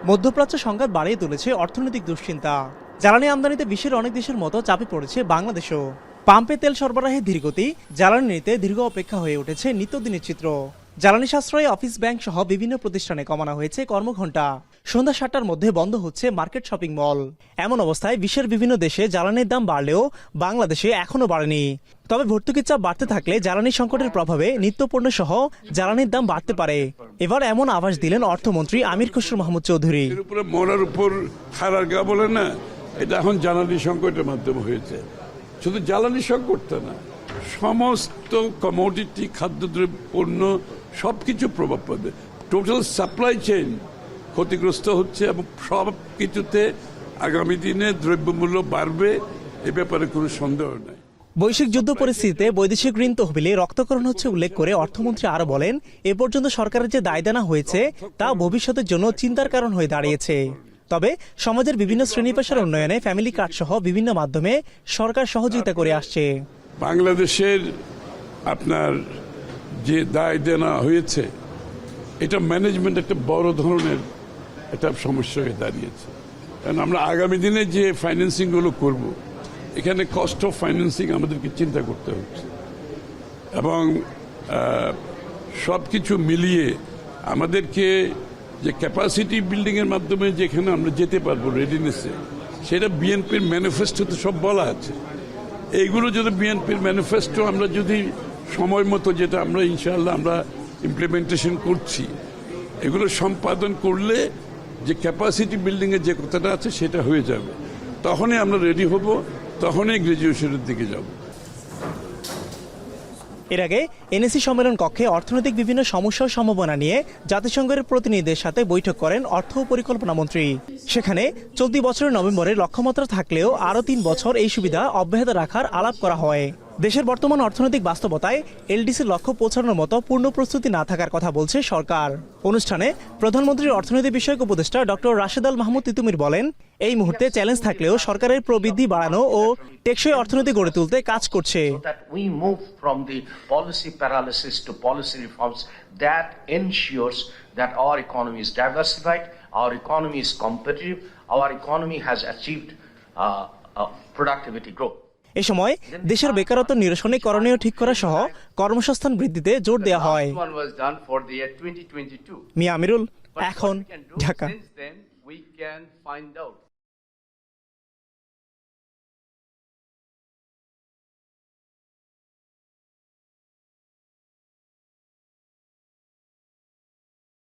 মধ্যপ্রাচ্য সংঘাত বাড়িয়ে তুলেছে অর্থনৈতিক দুশ্চিন্তা। জ্বালানি আমদানিতে বিশ্বের অনেক দেশের মতো চাপে পড়েছে বাংলাদেশও। পাম্পে তেল সরবরাহের ধীরগতি জ্বালানি নিতে দীর্ঘ অপেক্ষা হয়ে উঠেছে নিত্যদিনের চিত্র। জ্বালানি সাশ্রয়ী অফিস ব্যাংক সহ বিভিন্ন প্রতিষ্ঠানে কমানো হয়েছে কর্মঘণ্টা। সন্ধ্যা ৭টার মধ্যে বন্ধ হচ্ছে মার্কেট শপিং মল। এমন অবস্থায় বিশ্বের বিভিন্ন দেশে জ্বালানির দাম বাড়লেও বাংলাদেশে এখনো বাড়েনি। তবে ভর্তুকির চাপ বাড়তে থাকলে জ্বালানি সংকটের প্রভাবে নিত্যপণ্য সহ জ্বালানির দাম বাড়তে পারে। এবার এমন আভাস দিলেন অর্থমন্ত্রী আমির খসরু মাহমুদ চৌধুরী। মরার উপর খারার গা বলে না, এটা এখন জ্বালানি সংকটের মাধ্যমে হয়েছে। শুধু জ্বালানি সংকটটা না, সমস্ত কমোডিটি খাদ্যদ্রব্য পণ্য সবকিছু প্রভাব পাবে। টোটাল সাপ্লাই চেইন ক্ষতিগ্রস্ত হচ্ছে এবং সব কিছুতে আগামী দিনে দ্রব্যমূল্য বাড়বে, এ ব্যাপারে কোনো সন্দেহ নাই। বৈশ্বিক যুদ্ধ পরিস্থিতিতে বৈদেশিক ঋণ তহবিলে রক্তকরণ হচ্ছে উল্লেখ করে অর্থমন্ত্রী আরো বলেন, এ পর্যন্ত সরকারের যে দায়দানা হয়েছে তা ভবিষ্যতের জন্য চিন্তার কারণ হয়ে দাঁড়িয়েছে। তবে সমাজের বিভিন্ন শ্রেণী পেশার উন্নয়নে ফ্যামিলি কার্ড সহ বিভিন্ন মাধ্যমে সরকার সহযোগিতা করে আসছে। বাংলাদেশের আপনার যে দায় দেনা হয়েছে, এটা ম্যানেজমেন্ট একটা বড় ধরনের একটা সমস্যা হয়ে দাঁড়িয়েছে। কারণ আমরা আগামী দিনে যে ফাইন্যান্সিংগুলো করব, এখানে কস্ট অফ ফাইন্যান্সিং আমাদেরকে চিন্তা করতে হচ্ছে এবং সব কিছু মিলিয়ে আমাদেরকে যে ক্যাপাসিটি বিল্ডিংয়ের মাধ্যমে যেখানে আমরা যেতে পারবো রেডিনেসে, সেটা বিএনপির ম্যানিফেস্টোতে সব বলা আছে। এইগুলো যদি বিএনপির ম্যানিফেস্টো আমরা যদি সময় মতো, যেটা আমরা ইনশাআল্লাহ আমরা ইমপ্লিমেন্টেশন করছি, এগুলো সম্পাদন করলে যে ক্যাপাসিটি বিল্ডিংয়ের যে কথাটা আছে সেটা হয়ে যাবে। তখনই আমরা রেডি হব, তখনই গ্রাজুয়েশনের দিকে যাব। এর আগে এনএসি সম্মেলন কক্ষে অর্থনৈতিক বিভিন্ন সমস্যা ও সম্ভাবনা নিয়ে জাতিসংঘের প্রতিনিধিদের সাথে বৈঠক করেন অর্থ ও পরিকল্পনা মন্ত্রী। সেখানে চলতি বছরের নভেম্বরে লক্ষ্যমাত্রা থাকলেও আরও ৩ বছর এই সুবিধা অব্যাহত রাখার আলাপ করা হয়। দেশের বর্তমান অর্থনৈতিক বাস্তবতায় এলডিসির লক্ষ্য পৌঁছানোর মতো পূর্ণ প্রস্তুতি না থাকার কথা বলছে সরকার। অনুষ্ঠানে প্রধানমন্ত্রীর অর্থনীতি বিষয়ক উপদেষ্টা ডক্টর রাশেদ আল মাহমুদ তিতুমির বলেন, এই মুহূর্তে চ্যালেঞ্জ থাকলেও সরকারের প্রবৃদ্ধি বাড়ানো ও টেকসই অর্থনীতি গড়ে তুলতে কাজ করছে। এ সময় দেশের বেকারত্ব নিরসনে করণীয় ঠিক করা সহ কর্মসংস্থান বৃদ্ধিতে জোর দেওয়া হয়। মিয়া আমিরুল, এখন, ঢাকা।